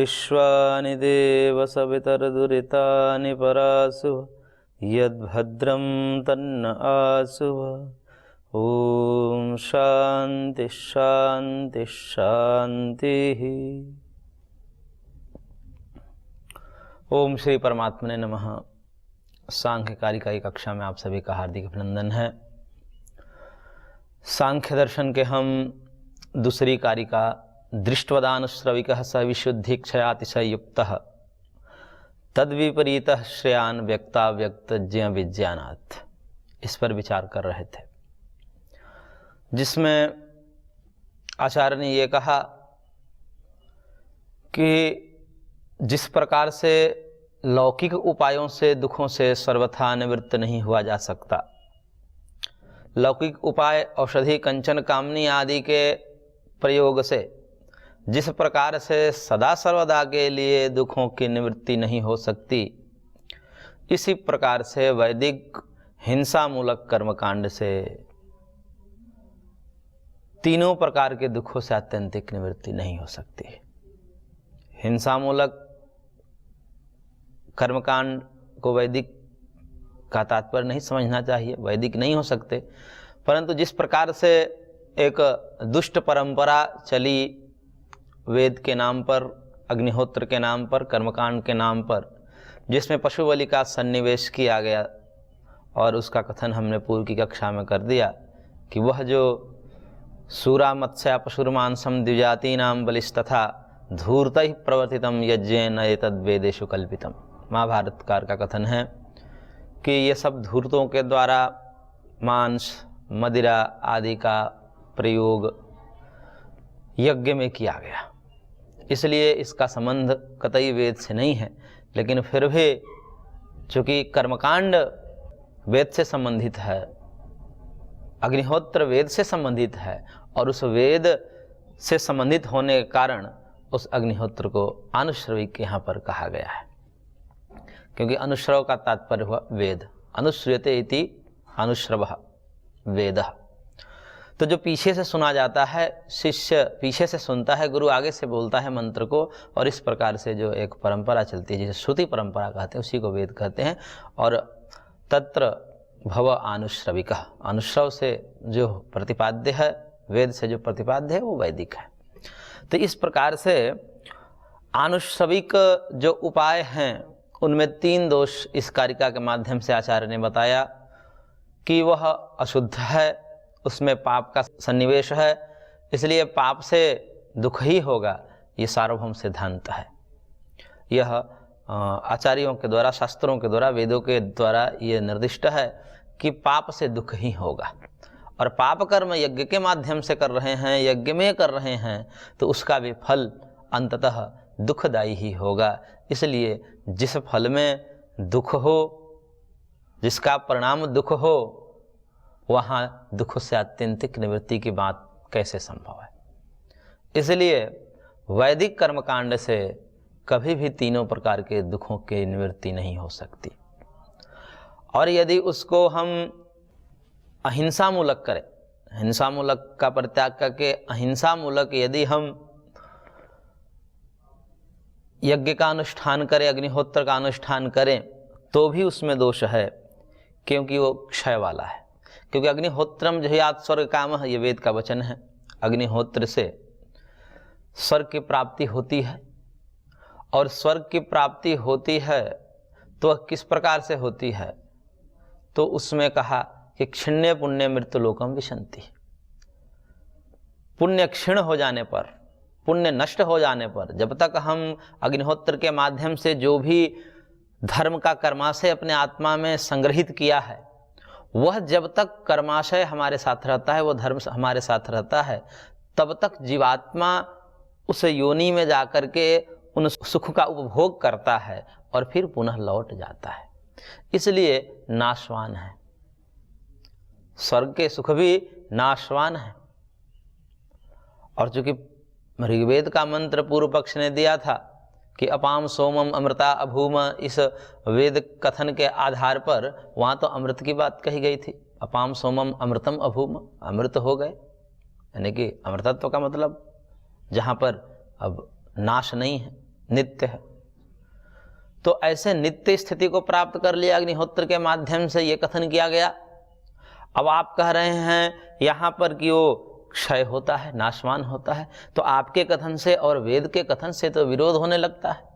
विश्वानि देव सवितर्दुरितानि परासुव यद्भद्रं तन्न आसुव। ओम शांति शांति शांति। ओम श्री परमात्मने नमः। सांख्य कारिका की कक्षा में आप सभी का हार्दिक अभिनंदन है। सांख्य दर्शन के हम दूसरी कारिका दृष्टवदानुश्रविकः स विशुद्धिक्षयातिशय युक्तः तद्विपरीतः श्रेयान् व्यक्ताव्यक्तज्ञ विज्ञानात्, इस पर विचार कर रहे थे, जिसमें आचार्य ने ये कहा कि जिस प्रकार से लौकिक उपायों से दुखों से सर्वथा निवृत्त नहीं हुआ जा सकता, लौकिक उपाय औषधि कंचन कामनी आदि के प्रयोग से जिस प्रकार से सदा सर्वदा के लिए दुखों की निवृत्ति नहीं हो सकती, इसी प्रकार से वैदिक हिंसा मूलक कर्मकांड से तीनों प्रकार के दुखों से आत्यंतिक निवृत्ति नहीं हो सकती। हिंसा मूलक कर्मकांड को वैदिक का तात्पर्य नहीं समझना चाहिए, वैदिक नहीं हो सकते, परंतु जिस प्रकार से एक दुष्ट परंपरा चली वेद के नाम पर, अग्निहोत्र के नाम पर, कर्मकांड के नाम पर, जिसमें पशु बलि का सन्निवेश किया गया, और उसका कथन हमने पूर्व की कक्षा में कर दिया कि वह जो सूरा मत्स्या पशुर्मांसम द्विजातीनां बलिस्तथा धूर्तैः प्रवर्तितम यज्ञेन एतद्वेदेषु कल्पितम, महाभारतकार का कथन है कि ये सब धूर्तों के द्वारा मांस मदिरा आदि का प्रयोग यज्ञ में किया गया, इसलिए इसका संबंध कतई वेद से नहीं है। लेकिन फिर भी चूँकि कर्मकांड वेद से संबंधित है, अग्निहोत्र वेद से संबंधित है, और उस वेद से संबंधित होने के कारण उस अग्निहोत्र को अनुश्रविक यहाँ पर कहा गया है, क्योंकि अनुश्रव का तात्पर्य हुआ वेद। अनुश्रूयते इति अनुश्रवः वेदः। तो जो पीछे से सुना जाता है, शिष्य पीछे से सुनता है, गुरु आगे से बोलता है मंत्र को, और इस प्रकार से जो एक परंपरा चलती है, जिसे श्रुति परंपरा कहते हैं, उसी को वेद कहते हैं। और तत्र भव आनुश्रविकः, अनुश्रव से जो प्रतिपाद्य है, वेद से जो प्रतिपाद्य है, वो वैदिक है। तो इस प्रकार से आनुश्रविक जो उपाय हैं, उनमें 3 दोष इस कारिका के माध्यम से आचार्य ने बताया कि वह अशुद्ध है, उसमें पाप का सन्निवेश है, इसलिए पाप से दुख ही होगा, ये सार्वभौम सिद्धांत है। यह आचार्यों के द्वारा, शास्त्रों के द्वारा, वेदों के द्वारा ये निर्दिष्ट है कि पाप से दुख ही होगा, और पाप कर्म यज्ञ के माध्यम से कर रहे हैं, यज्ञ में कर रहे हैं, तो उसका भी फल अंततः दुखदायी ही होगा। इसलिए जिस फल में दुख हो, जिसका परिणाम दुख हो, वहाँ दुख से आत्यंतिक निवृत्ति की बात कैसे संभव है। इसलिए वैदिक कर्मकांड से कभी भी तीनों प्रकार के दुखों की निवृत्ति नहीं हो सकती। और यदि उसको हम अहिंसा मूलक करें, हिंसा मूलक का परित्याग करके अहिंसा मूलक यदि हम यज्ञ का अनुष्ठान करें, अग्निहोत्र का अनुष्ठान करें, तो भी उसमें दोष है, क्योंकि वो क्षय वाला है। क्योंकि अग्निहोत्रम जहियात् स्वर्ग कामः, ये वेद का वचन है। अग्निहोत्र से स्वर्ग की प्राप्ति होती है, और स्वर्ग की प्राप्ति होती है तो किस प्रकार से होती है, तो उसमें कहा कि क्षिण्य पुण्य मृत्यु लोकम विशन्ति। पुण्य क्षीण हो जाने पर, पुण्य नष्ट हो जाने पर, जब तक हम अग्निहोत्र के माध्यम से जो भी धर्म का कर्माशय अपने आत्मा में संग्रहित किया है, वह जब तक कर्माशय हमारे साथ रहता है, वो धर्म हमारे साथ रहता है, तब तक जीवात्मा उस योनि में जाकर के उन सुख का उपभोग करता है और फिर पुनः लौट जाता है। इसलिए नाशवान है, स्वर्ग के सुख भी नाशवान है। और चूंकि ऋग्वेद का मंत्र पूर्व पक्ष ने दिया था कि अपाम सोमम अमृता अभूम, इस वेद कथन के आधार पर वहाँ तो अमृत की बात कही गई थी। अपाम सोमम अमृतम अभूम, अमृत हो गए, यानी कि अमृतत्व का मतलब जहाँ पर अब नाश नहीं है, नित्य है। तो ऐसे नित्य स्थिति को प्राप्त कर लिया अग्निहोत्र के माध्यम से, ये कथन किया गया। अब आप कह रहे हैं यहाँ पर कि वो क्षय होता है, नाशवान होता है, तो आपके कथन से और वेद के कथन से तो विरोध होने लगता है।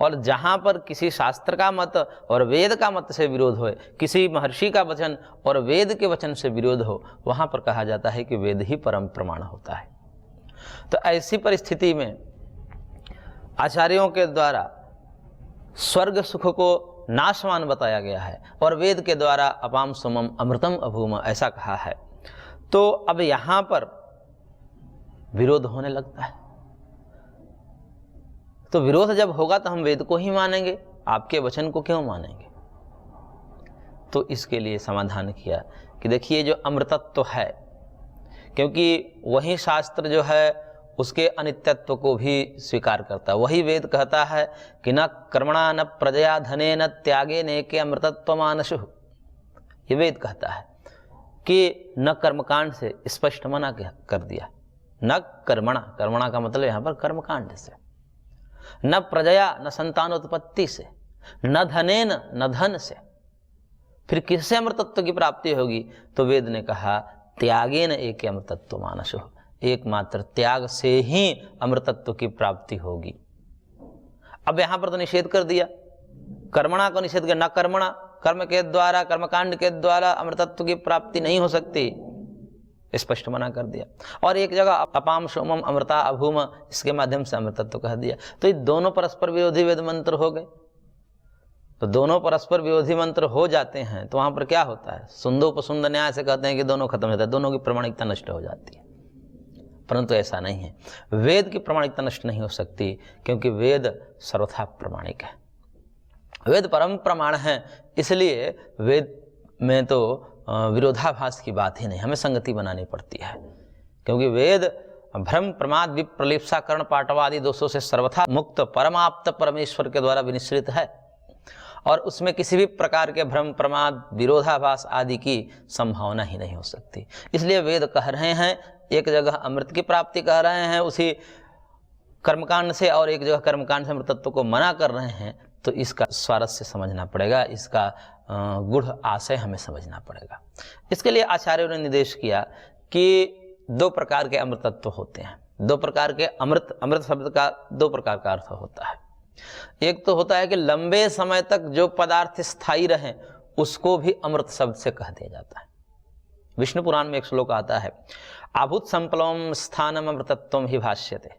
और जहाँ पर किसी शास्त्र का मत और वेद का मत से विरोध हो, किसी महर्षि का वचन और वेद के वचन से विरोध हो, वहाँ पर कहा जाता है कि वेद ही परम प्रमाण होता है। तो ऐसी परिस्थिति में आचार्यों के द्वारा स्वर्ग सुख को नाशवान बताया गया है और वेद के द्वारा अपाम सुमम अमृतम अभूम ऐसा कहा है। तो अब यहाँ पर विरोध होने लगता है। तो विरोध जब होगा तो हम वेद को ही मानेंगे, आपके वचन को क्यों मानेंगे? तो इसके लिए समाधान किया कि देखिए जो अमृतत्व है, क्योंकि वही शास्त्र जो है उसके अनित्यत्व को भी स्वीकार करता है। वही वेद कहता है कि न कर्मणा न प्रजया धने न त्यागे ने के अमृतत्व मानसु। ये वेद कहता है कि न कर्मकांड से, स्पष्ट मना कर दिया। न कर्मणा, कर्मणा का मतलब यहाँ पर कर्मकांड से, न प्रजया न संतानोत्पत्ति से, न धनेन न धन से। फिर किससे अमृतत्व की प्राप्ति होगी? तो वेद ने कहा त्यागेन एक अमृतत्व मानसो, एकमात्र त्याग से ही अमृतत्व की प्राप्ति होगी। अब यहां पर तो निषेध कर दिया, कर्मणा को निषेध कर, न कर्मणा, कर्म के द्वारा, कर्मकांड के द्वारा अमृतत्व की प्राप्ति नहीं हो सकती, स्पष्ट मना कर दिया। और एक जगह अपाम सोमम अमृता अभूम, इसके माध्यम से अमृतत्व कह दिया। तो ये दोनों परस्पर विरोधी वेद मंत्र हो गए। तो दोनों परस्पर विरोधी मंत्र हो जाते हैं तो वहां पर क्या होता है? सुंदोपसुंद न्याय से कहते हैं कि दोनों खत्म हो जाता है, दोनों की प्रामाणिकता नष्ट हो जाती है। परंतु ऐसा नहीं है, वेद की प्रामाणिकता नष्ट नहीं हो सकती, क्योंकि वेद सर्वथा प्रामाणिक है, वेद परम प्रमाण है। इसलिए वेद में तो विरोधाभास की बात ही नहीं, हमें संगति बनानी पड़ती है, क्योंकि वेद भ्रम प्रमाद विप्रलिप्सा कर्ण पाटवादि दोषों से सर्वथा मुक्त परमाप्त परमेश्वर के द्वारा विनिश्रित है, और उसमें किसी भी प्रकार के भ्रम प्रमाद विरोधाभास आदि की संभावना ही नहीं हो सकती। इसलिए वेद कह रहे हैं, एक जगह अमृत की प्राप्ति कह रहे हैं उसी कर्मकांड से, और एक जगह कर्मकांड से अमृतत्व को मना कर रहे हैं। तो इसका स्वारस्य समझना पड़ेगा, इसका गूढ़ आशय हमें समझना पड़ेगा। इसके लिए आचार्यों ने निर्देश किया कि दो प्रकार के अमृतत्व होते हैं, दो प्रकार के अमृत, अमृत शब्द का दो प्रकार का अर्थ होता है। एक तो होता है कि लंबे समय तक जो पदार्थ स्थायी रहे उसको भी अमृत शब्द से कह दिया जाता है। विष्णु पुराण में एक श्लोक आता है, आभूत संप्लवम स्थानम अमृतत्वम ही भाष्यते,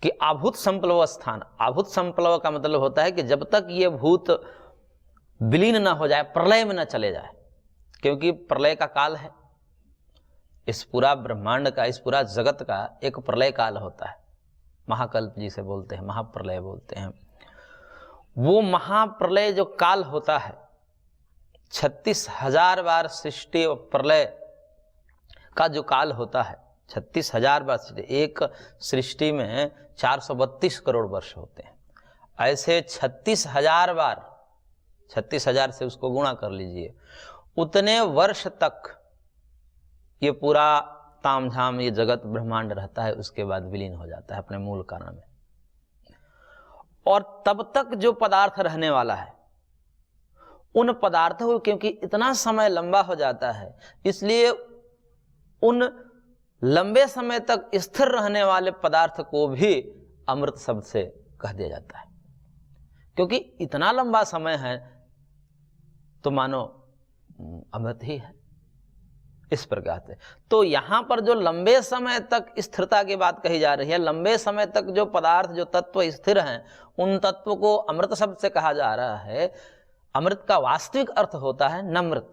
कि आभूत संप्लव स्थान, आभूत संप्लव का मतलब होता है कि जब तक ये भूत विलीन न हो जाए, प्रलय में न चले जाए, क्योंकि प्रलय का काल है, इस पूरा ब्रह्मांड का, इस पूरा जगत का एक प्रलय काल होता है, महाकल्प जिसे बोलते हैं, महाप्रलय बोलते हैं। वो महाप्रलय जो काल होता है, 36,000 बार सृष्टि और प्रलय का जो काल होता है, 36,000 बार सृष्टि, एक सृष्टि में 432 करोड़ वर्ष होते हैं। ऐसे 36,000 बार, 36,000 से उसको गुणा कर लीजिए, उतने वर्ष तक ये पूरा तामझाम ये जगत ब्रह्मांड रहता है, उसके बाद विलीन हो जाता है अपने मूल कारण में। और तब तक जो पदार्थ रहने वाला है, उन पदार्थों को, क्योंकि इतना समय लंबा हो जाता है, इसलिए उन लंबे समय तक स्थिर रहने वाले पदार्थ को भी अमृत शब्द से कह दिया जाता है, क्योंकि इतना लंबा समय है तो मानो अमृत ही है, इस प्रकार से। तो यहां पर जो लंबे समय तक स्थिरता की बात कही जा रही है, लंबे समय तक जो पदार्थ, जो तत्व स्थिर हैं, उन तत्व को अमृत शब्द से कहा जा रहा है। अमृत का वास्तविक अर्थ होता है नमृत,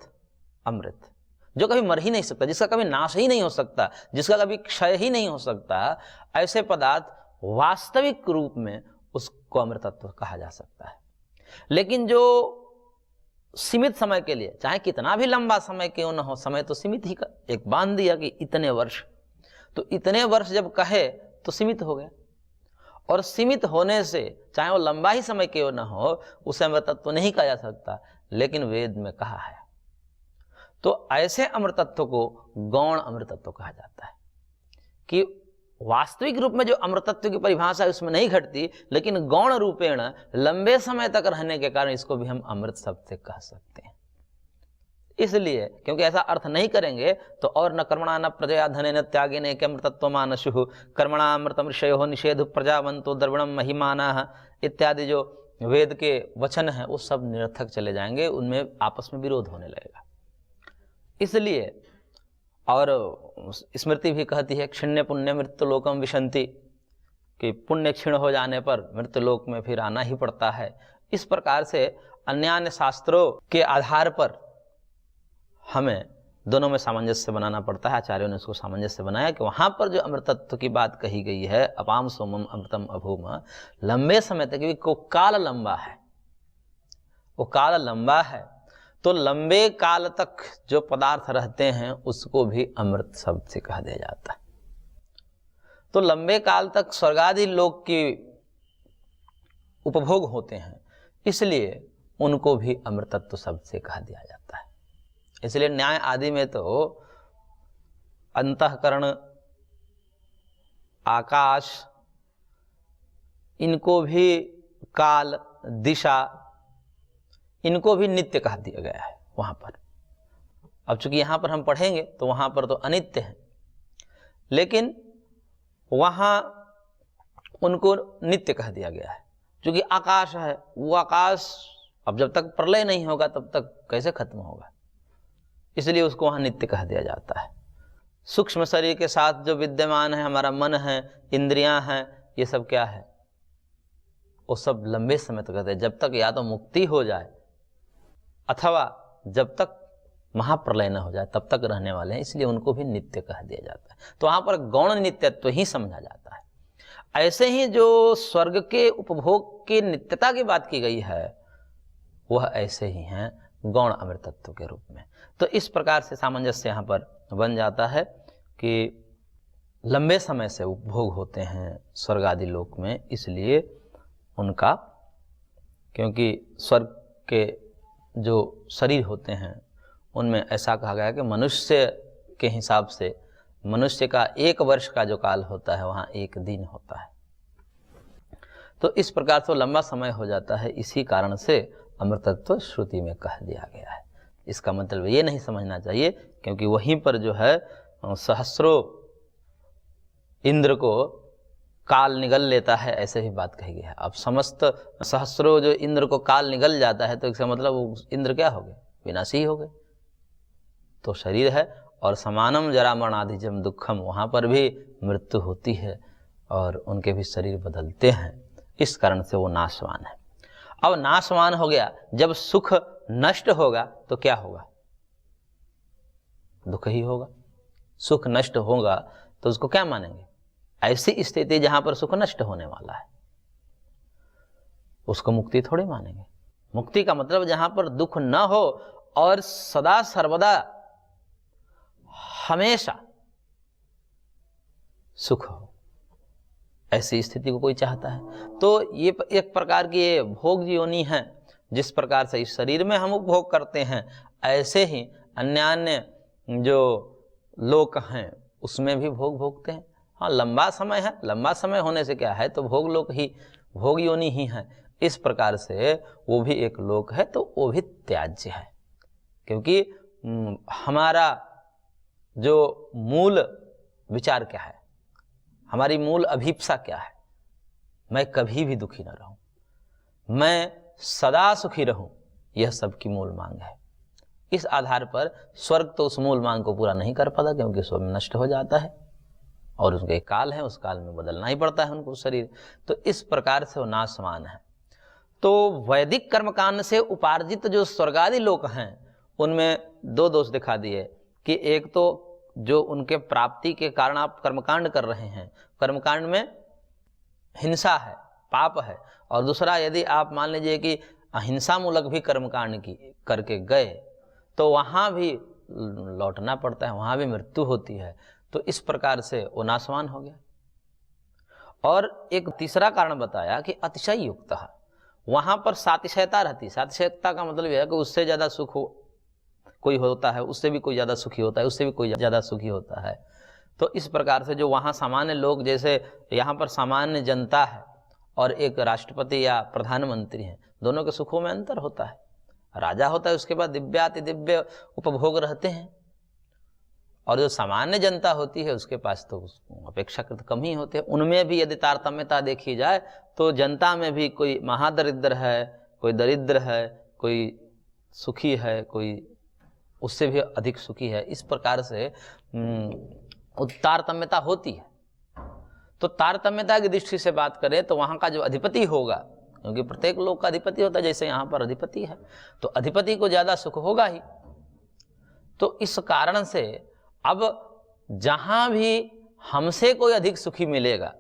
अमृत, जो कभी मर ही नहीं सकता, जिसका कभी नाश ही नहीं हो सकता, जिसका कभी क्षय ही नहीं हो सकता, ऐसे पदार्थ वास्तविक रूप में उसको अमृतत्व कहा जा सकता है। लेकिन जो सीमित समय के लिए, चाहे कितना भी लंबा समय क्यों न हो, समय तो सीमित ही, एक बांध दिया कि इतने वर्ष, तो इतने वर्ष जब कहे तो सीमित हो गया, और सीमित होने से चाहे वो लंबा ही समय क्यों न हो, उसे अमृतत्व नहीं कहा जा सकता, लेकिन वेद में कहा है। तो ऐसे अमृतत्व को गौण अमृतत्व कहा जाता है, कि वास्तविक रूप में जो अमृतत्व की परिभाषा है उसमें नहीं घटती, लेकिन गौण रूपेण लंबे समय तक रहने के कारण इसको भी हम अमृत शब्द से कह सकते हैं। इसलिए क्योंकि ऐसा अर्थ नहीं करेंगे तो और न कर्मणा न प्रजया धने न त्यागे न अमृतत्व मानसु कर्मणा अमृतम ऋषयो निषेध प्रजावंतो द्रविणम महिमाना इत्यादि जो वेद के वचन हैं वो सब निरर्थक चले जाएंगे, उनमें आपस में विरोध होने लगेगा। इसलिए और स्मृति भी कहती है क्षिण्य पुण्य मृत्युलोकम विशंति, कि पुण्य क्षीण हो जाने पर मृत्युलोक में फिर आना ही पड़ता है। इस प्रकार से अन्यान्य शास्त्रों के आधार पर हमें दोनों में सामंजस्य बनाना पड़ता है। आचार्यों ने उसको सामंजस्य बनाया कि वहाँ पर जो अमृतत्व की बात कही गई है, अपाम सोमम अमृतम अभूम, लंबे समय तक, क्योंकि वो काल लंबा है, वो काल लंबा है, तो लंबे काल तक जो पदार्थ रहते हैं उसको भी अमृत शब्द से कहा दिया जाता है। तो लंबे काल तक स्वर्गादि लोक की उपभोग होते हैं, इसलिए उनको भी अमृतत्व शब्द से कहा दिया जाता है। इसलिए न्याय आदि में तो अंतःकरण, आकाश, इनको भी काल, दिशा, इनको भी नित्य कहा दिया गया है वहां पर। अब चूंकि यहां पर हम पढ़ेंगे तो वहां पर तो अनित्य है, लेकिन वहां उनको नित्य कह दिया गया है। चूंकि आकाश है, वो आकाश अब जब तक प्रलय नहीं होगा तब तक कैसे खत्म होगा, इसलिए उसको वहां नित्य कह दिया जाता है। सूक्ष्म शरीर के साथ जो विद्यमान है हमारा मन है, इंद्रियां हैं, ये सब क्या है, वो सब लंबे समय तक रहते हैं, जब तक या तो मुक्ति हो जाए अथवा जब तक महाप्रलय न हो जाए तब तक रहने वाले हैं, इसलिए उनको भी नित्य कह दिया जाता है। तो वहां पर गौण नित्यत्व ही समझा जाता है। ऐसे ही जो स्वर्ग के उपभोग की नित्यता की बात की गई है वह ऐसे ही हैं गौण अमृतत्व के रूप में। तो इस प्रकार से सामंजस्य यहाँ पर बन जाता है कि लंबे समय से उपभोग होते हैं स्वर्ग आदि लोक में, इसलिए उनका, क्योंकि स्वर्ग के जो शरीर होते हैं उनमें ऐसा कहा गया कि मनुष्य के हिसाब से मनुष्य का 1 वर्ष का जो काल होता है वहाँ 1 दिन होता है। तो इस प्रकार से लंबा समय हो जाता है, इसी कारण से अमृतत्व श्रुति में कह दिया गया है। इसका मतलब ये नहीं समझना चाहिए क्योंकि वहीं पर जो है सहस्रों इंद्र को काल निगल लेता है, ऐसे ही बात कही गई है। अब समस्त सहस्रों जो इंद्र को काल निगल जाता है तो इसका मतलब वो इंद्र क्या हो गए, विनाशी हो गए। तो शरीर है और समानम जरा मरणाधिजम दुखम, वहाँ पर भी मृत्यु होती है और उनके भी शरीर बदलते हैं, इस कारण से वो नाशवान है। अब नाशवान हो गया, जब सुख नष्ट होगा तो क्या होगा, दुख ही होगा। सुख नष्ट होगा तो उसको क्या मानेंगे, ऐसी स्थिति जहां पर सुख नष्ट होने वाला है उसको मुक्ति थोड़ी मानेंगे। मुक्ति का मतलब जहां पर दुख न हो और सदा सर्वदा हमेशा सुख हो, ऐसी स्थिति को कोई चाहता है। तो ये एक प्रकार की ये भोग योनि है। जिस प्रकार से इस शरीर में हम उपभोग करते हैं, ऐसे ही अन्य जो लोक हैं उसमें भी भोग भोगते हैं। हाँ, लंबा समय है, लंबा समय होने से क्या है, तो भोग लोक ही, भोग योनि ही है। इस प्रकार से वो भी एक लोक है, तो वो भी त्याज्य है, क्योंकि हमारा जो मूल विचार क्या है, हमारी मूल अभीप्सा क्या है, मैं कभी भी दुखी न रहूं, मैं सदा सुखी रहूं, यह सबकी मूल मांग है। इस आधार पर स्वर्ग तो उस मूल मांग को पूरा नहीं कर पाता, क्योंकि स्वर्ग नष्ट हो जाता है और उसके एक काल है, उस काल में बदलना ही पड़ता है उनको शरीर। तो इस प्रकार से वो नाशवान है। तो वैदिक कर्मकांड से उपार्जित जो स्वर्गादि लोक हैं उनमें 2 दोष दिखा दिए कि एक तो जो उनके प्राप्ति के कारण आप कर्मकांड कर रहे हैं, कर्मकांड में हिंसा है, पाप है, और दूसरा यदि आप मान लीजिए कि अहिंसा मूलक भी कर्मकांड की करके गए तो वहाँ भी लौटना पड़ता है, वहाँ भी मृत्यु होती है। तो इस प्रकार से वो नाशवान हो गया। और एक तीसरा कारण बताया कि अतिशय युक्त, वहाँ पर सातिशयता रहती। सातिशयता का मतलब यह है कि उससे ज़्यादा सुख कोई होता है, उससे भी कोई ज़्यादा सुखी होता है, उससे भी कोई ज़्यादा सुखी होता है। तो इस प्रकार से जो वहाँ सामान्य लोग, जैसे यहाँ पर सामान्य जनता है और एक राष्ट्रपति या प्रधानमंत्री हैं, दोनों के सुखों में अंतर होता है। राजा होता है, उसके बाद दिव्याति दिव्य उपभोग रहते हैं, और जो सामान्य जनता होती है उसके पास तो अपेक्षाकृत कम ही होते हैं। उनमें भी यदि तारतम्यता देखी जाए तो जनता में भी कोई महादरिद्र है, कोई दरिद्र है, कोई सुखी है, कोई उससे भी अधिक सुखी है। इस प्रकार से तारतम्यता होती है। तो तारतम्यता की दृष्टि से बात करें तो वहाँ का जो अधिपति होगा, क्योंकि प्रत्येक लोग का अधिपति होता है, जैसे यहाँ पर अधिपति है तो अधिपति को ज़्यादा सुख होगा ही। तो इस कारण से अब जहाँ भी हमसे कोई अधिक सुखी मिलेगा,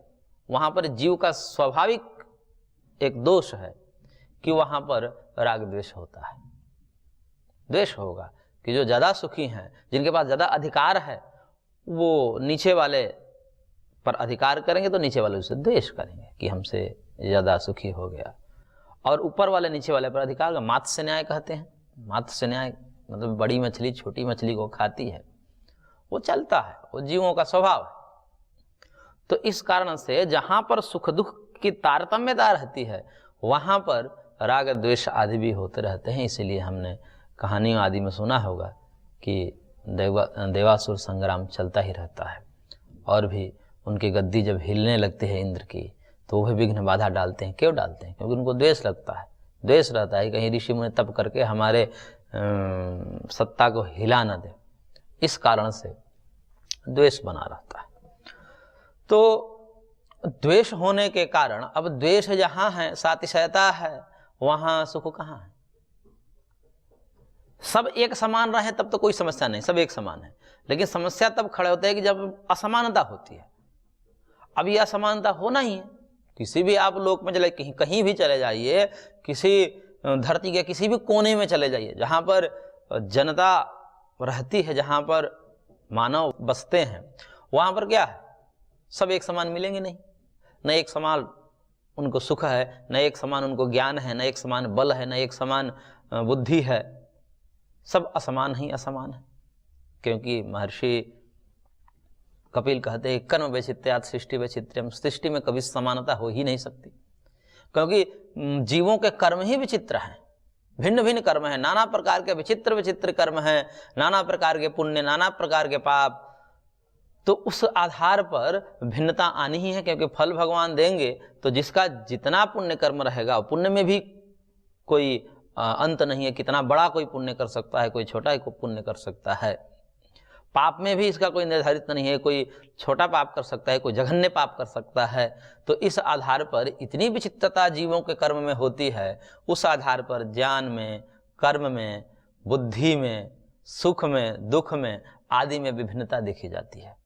वहाँ पर जीव का स्वाभाविक एक दोष है कि वहाँ पर राग द्वेष होता है। द्वेष होगा कि जो ज़्यादा सुखी हैं, जिनके पास ज़्यादा अधिकार है, वो नीचे वाले पर अधिकार करेंगे तो नीचे वाले उससे द्वेष करेंगे कि हमसे ज़्यादा सुखी हो गया, और ऊपर वाले नीचे वाले पर अधिकार का मात्स्य न्याय कहते हैं। मात्स्य न्याय मतलब बड़ी मछली छोटी मछली को खाती है, वो चलता है, वो जीवों का स्वभाव है। तो इस कारण से जहाँ पर सुख दुख की तारतम्यता रहती है, वहाँ पर राग द्वेष आदि भी होते रहते हैं। इसीलिए हमने कहानियों आदि में सुना होगा कि देवासुर संग्राम चलता ही रहता है, और भी उनकी गद्दी जब हिलने लगती है इंद्र की, तो वह विघ्न बाधा डालते हैं। क्यों डालते हैं? क्योंकि उनको द्वेष लगता है, द्वेष रहता है कहीं ऋषि मुनि तप करके हमारे सत्ता को हिला न दे, इस कारण से द्वेष बना रहता है। तो द्वेष होने के कारण अब द्वेष जहाँ है, सातिशयता है, वहाँ सुख कहाँ है? सब एक समान रहे तब तो कोई समस्या नहीं, सब एक समान है। लेकिन समस्या तब खड़े होते हैं कि जब असमानता होती है। अब यह असमानता होना ही है। किसी भी आप लोक में चले, कहीं भी चले जाइए, किसी धरती के किसी भी कोने में चले जाइए, जहाँ पर जनता रहती है, जहाँ पर मानव बसते हैं, वहाँ पर क्या है? सब एक समान मिलेंगे नहीं। न एक समान उनको सुख है, न एक समान उनको ज्ञान है, न एक समान बल है, न एक समान बुद्धि है। सब असमान ही असमान है। क्योंकि महर्षि कपिल कहते हैं कर्म वैचित्र्यात् सृष्टि वैचित्र्यम, सृष्टि में कभी समानता हो ही नहीं सकती, क्योंकि जीवों के कर्म ही विचित्र हैं, भिन्न भिन्न कर्म हैं, नाना प्रकार के विचित्र विचित्र कर्म हैं, नाना प्रकार के पुण्य, नाना प्रकार के पाप। तो उस आधार पर भिन्नता आनी ही है, क्योंकि फल भगवान देंगे तो जिसका जितना पुण्य कर्म रहेगा, पुण्य में भी कोई अंत नहीं है, कितना बड़ा कोई पुण्य कर सकता है, कोई छोटा ही पुण्य कर सकता है। पाप में भी इसका कोई निर्धारित नहीं है, कोई छोटा पाप कर सकता है, कोई जघन्य पाप कर सकता है। तो इस आधार पर इतनी विचित्रता जीवों के कर्म में होती है, उस आधार पर ज्ञान में, कर्म में, बुद्धि में, सुख में, दुख में आदि में विभिन्नता देखी जाती है।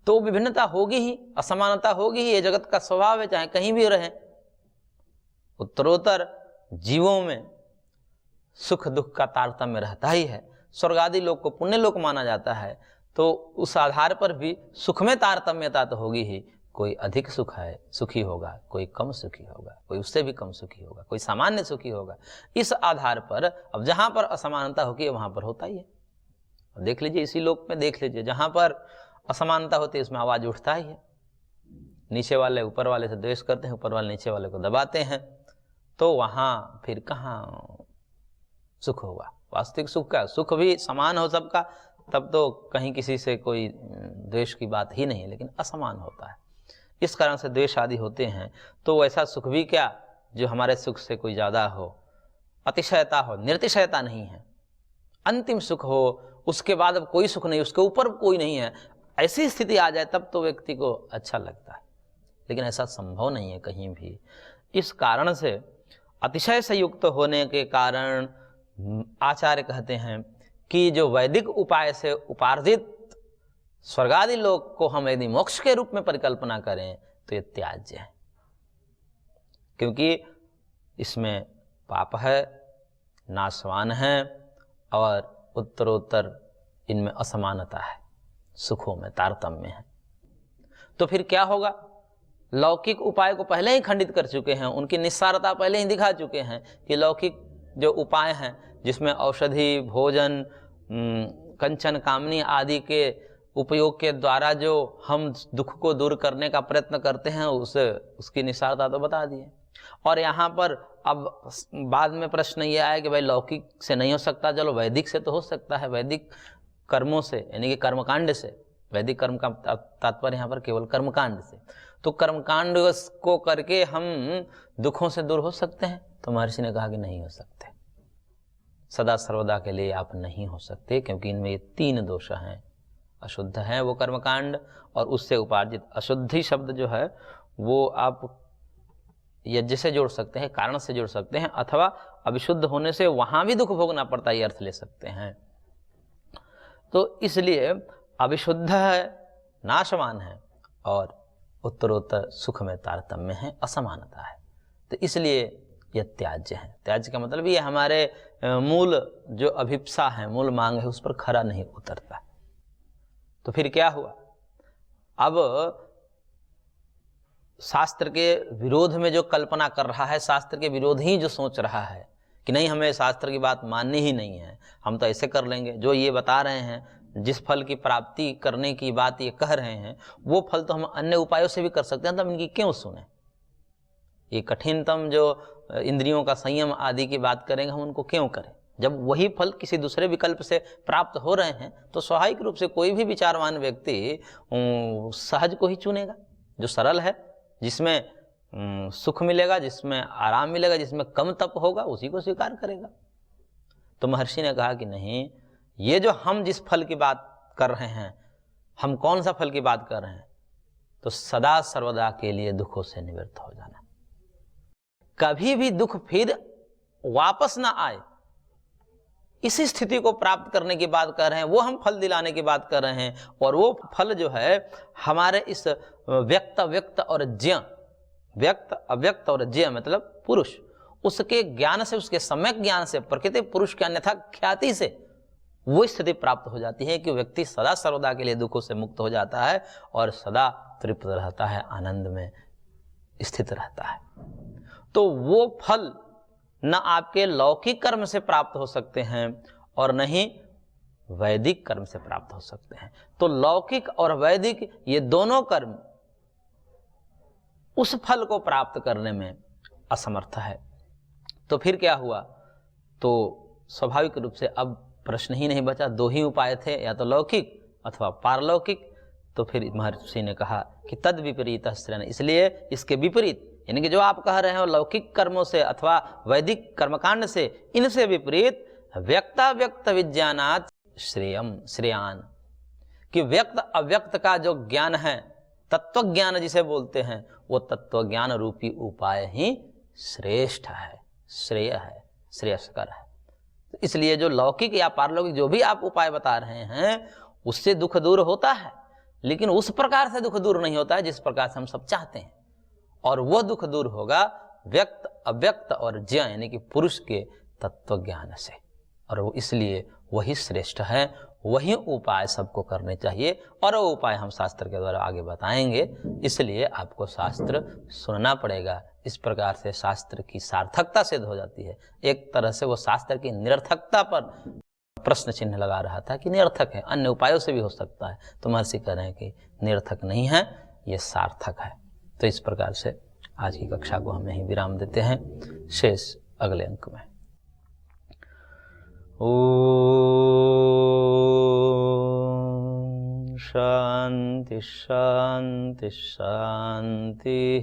तो विभिन्नता होगी ही, असमानता होगी ही, ये जगत का स्वभाव है, चाहे कहीं भी रहें। उत्तरोत्तर जीवों में सुख दुख का तारतम्य रहता ही है। स्वर्ग आदि लोक को पुण्य लोक माना जाता है, तो उस आधार पर भी सुख में तारतम्यता तो होगी ही। कोई अधिक सुख है, सुखी होगा, कोई कम सुखी होगा, कोई उससे भी कम सुखी होगा, कोई सामान्य सुखी होगा। इस आधार पर अब जहाँ पर असमानता होगी वहाँ पर होता ही है। अब देख लीजिए, इसी लोक में देख लीजिए, जहाँ पर असमानता होती है उसमें आवाज़ उठता ही है। नीचे वाले ऊपर वाले से द्वेष करते हैं, ऊपर वाले नीचे वाले को दबाते हैं, तो वहाँ फिर कहाँ सुख होगा? वास्तविक सुख का, सुख भी समान हो सबका, तब तो कहीं किसी से कोई द्वेष की बात ही नहीं है, लेकिन असमान होता है। इस कारण से द्वेष आदि होते हैं। तो वैसा सुख भी क्या जो हमारे सुख से कोई ज़्यादा हो, अतिशयता हो, निर्तिशयता नहीं है, अंतिम सुख हो, उसके बाद अब कोई सुख नहीं, उसके ऊपर कोई नहीं है, ऐसी स्थिति आ जाए तब तो व्यक्ति को अच्छा लगता है। लेकिन ऐसा संभव नहीं है कहीं भी। इस कारण से अतिशय से युक्त होने के कारण आचार्य कहते हैं कि जो वैदिक उपाय से उपार्जित स्वर्गादि लोक को हम यदि मोक्ष के रूप में परिकल्पना करें तो ये त्याज्य है, क्योंकि इसमें पाप है, नाशवान है, और उत्तरोत्तर इनमें असमानता है, सुखों में तारतम्य है। तो फिर क्या होगा? लौकिक उपाय को पहले ही खंडित कर चुके हैं, उनकी निस्सारता पहले ही दिखा चुके हैं कि लौकिक जो उपाय हैं जिसमें औषधि, भोजन, कंचन, कामनी आदि के उपयोग के द्वारा जो हम दुख को दूर करने का प्रयत्न करते हैं उसकी निसारता तो बता दिए। और यहाँ पर अब बाद में प्रश्न ये आया कि भाई लौकिक से नहीं हो सकता, चलो वैदिक से तो हो सकता है, वैदिक कर्मों से यानी कि कर्मकांड से। वैदिक कर्म का तात्पर्य यहाँ पर केवल कर्मकांड से। तो कर्मकांड को करके हम दुखों से दूर हो सकते हैं? तो महर्षि ने कहा कि नहीं हो सकते, सदा सर्वदा के लिए आप नहीं हो सकते, क्योंकि इनमें ये 3 दोष हैं। अशुद्ध है वो कर्मकांड, और उससे उपार्जित अशुद्धि शब्द जो है वो आप यज्ञ से जोड़ सकते हैं, कारण से जोड़ सकते हैं, अथवा अविशुद्ध होने से वहां भी दुख भोगना पड़ता है, ये अर्थ ले सकते हैं। तो इसलिए अविशुद्ध है, नाशवान है, और उत्तरोत्तर सुख में तारतम्य है, असमानता है। तो इसलिए यह त्याज्य है। त्याज्य का मतलब ये हमारे मूल जो अभिप्सा है, मूल मांग है, उस पर खरा नहीं उतरता। तो फिर क्या हुआ? अब शास्त्र के विरोध में जो कल्पना कर रहा है, शास्त्र के विरोध ही जो सोच रहा है कि नहीं हमें शास्त्र की बात माननी ही नहीं है, हम तो ऐसे कर लेंगे, जो ये बता रहे हैं, जिस फल की प्राप्ति करने की बात ये कह रहे हैं, वो फल तो हम अन्य उपायों से भी कर सकते हैं, तो हम इनकी क्यों सुने? ये कठिनतम जो इंद्रियों का संयम आदि की बात करेंगे, हम उनको क्यों करें? जब वही फल किसी दूसरे विकल्प से प्राप्त हो रहे हैं, तो स्वाभाविक रूप से कोई भी विचारवान व्यक्ति सहज को ही चुनेगा, जो सरल है, जिसमें सुख मिलेगा, जिसमें आराम मिलेगा, जिसमें कम तप होगा, उसी को स्वीकार करेगा। तो महर्षि ने कहा कि नहीं, ये जो हम जिस फल की बात कर रहे हैं, हम कौन सा फल की बात कर रहे हैं? तो सदा सर्वदा के लिए दुखों से निवृत्त हो जाना, कभी भी दुख फिर वापस ना आए, इसी स्थिति को प्राप्त करने की बात कर रहे हैं, वो हम फल दिलाने की बात कर रहे हैं। और वो फल जो है हमारे इस व्यक्त अव्यक्त और ज्ञ, व्यक्त अव्यक्त और ज्ञ मतलब पुरुष, उसके ज्ञान से, उसके सम्यक ज्ञान से, प्रकृति पुरुष के अन्यथा ख्याति से वो स्थिति प्राप्त हो जाती है कि व्यक्ति सदा सर्वदा के लिए दुखों से मुक्त हो जाता है और सदा तृप्त रहता है, आनंद में स्थित रहता है। तो वो फल न आपके लौकिक कर्म से प्राप्त हो सकते हैं और न ही वैदिक कर्म से प्राप्त हो सकते हैं। तो लौकिक और वैदिक ये दोनों कर्म उस फल को प्राप्त करने में असमर्थ है। तो फिर क्या हुआ? तो स्वाभाविक रूप से अब प्रश्न ही नहीं बचा, 2 ही उपाय थे, या तो लौकिक अथवा पारलौकिक। तो फिर महर्षि ने कहा कि तद विपरीत श्रेण, इसलिए इसके विपरीत, यानी कि जो आप कह रहे हो लौकिक कर्मों से अथवा वैदिक कर्मकांड से, इनसे विपरीत व्यक्ताव्यक्त विज्ञानात् श्रेयम श्रेयान, कि व्यक्त अव्यक्त का जो ज्ञान है, तत्व ज्ञान जिसे बोलते हैं, वो तत्व ज्ञान रूपी उपाय ही श्रेष्ठ है, श्रेय है, श्रेयस्कर है। इसलिए जो लौकिक या पारलौकिक जो भी आप उपाय बता रहे हैं, उससे दुख दूर होता है, लेकिन उस प्रकार से दुख दूर नहीं होता है जिस प्रकार से हम सब चाहते हैं। और वो दुख दूर होगा व्यक्त अव्यक्त और ज्ञ यानी कि पुरुष के तत्व ज्ञान से, और वो इसलिए वही श्रेष्ठ है, वही उपाय सबको करने चाहिए। और वो उपाय हम शास्त्र के द्वारा आगे बताएंगे, इसलिए आपको शास्त्र सुनना पड़ेगा। इस प्रकार से शास्त्र की सार्थकता सिद्ध हो जाती है। एक तरह से वो शास्त्र की निरर्थकता पर प्रश्न चिन्ह लगा रहा था कि निरर्थक है, अन्य उपायों से भी हो सकता है, तो महर्षि कह रहे हैं कि निरर्थक नहीं है, ये सार्थक है। तो इस प्रकार से आज की कक्षा को हम यहीं विराम देते हैं, शेष अगले अंक में। ओम शांति शांति शांति।